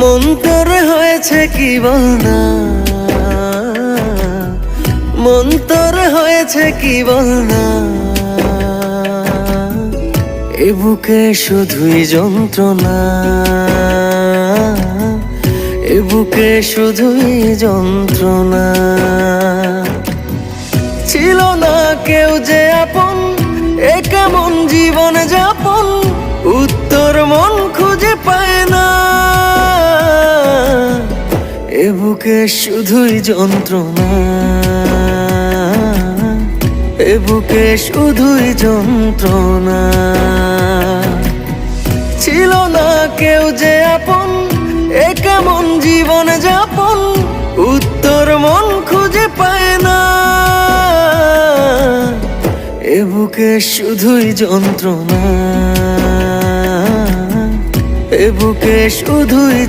মন তোর হয়েছে কি বল না, মন তোর হয়েছে কি বল না। এ বুকে শুধুই যন্ত্রণা, এ বুকে শুধুই যন্ত্রণা। ছিল না কেউ যে আপন, এ কেমন জীবন যাপন, উত্তর মন খুঁজে পায় না। এ বুকে শুধুই যন্ত্রণা, এ বুকে শুধুই যন্ত্রণা। ছিল না কেউ যে আপন, এ কেমন জীবন যাপন, উত্তর মন খুঁজে পায় না। এ বুকে শুধুই যন্ত্রণা, এ বুকে শুধুই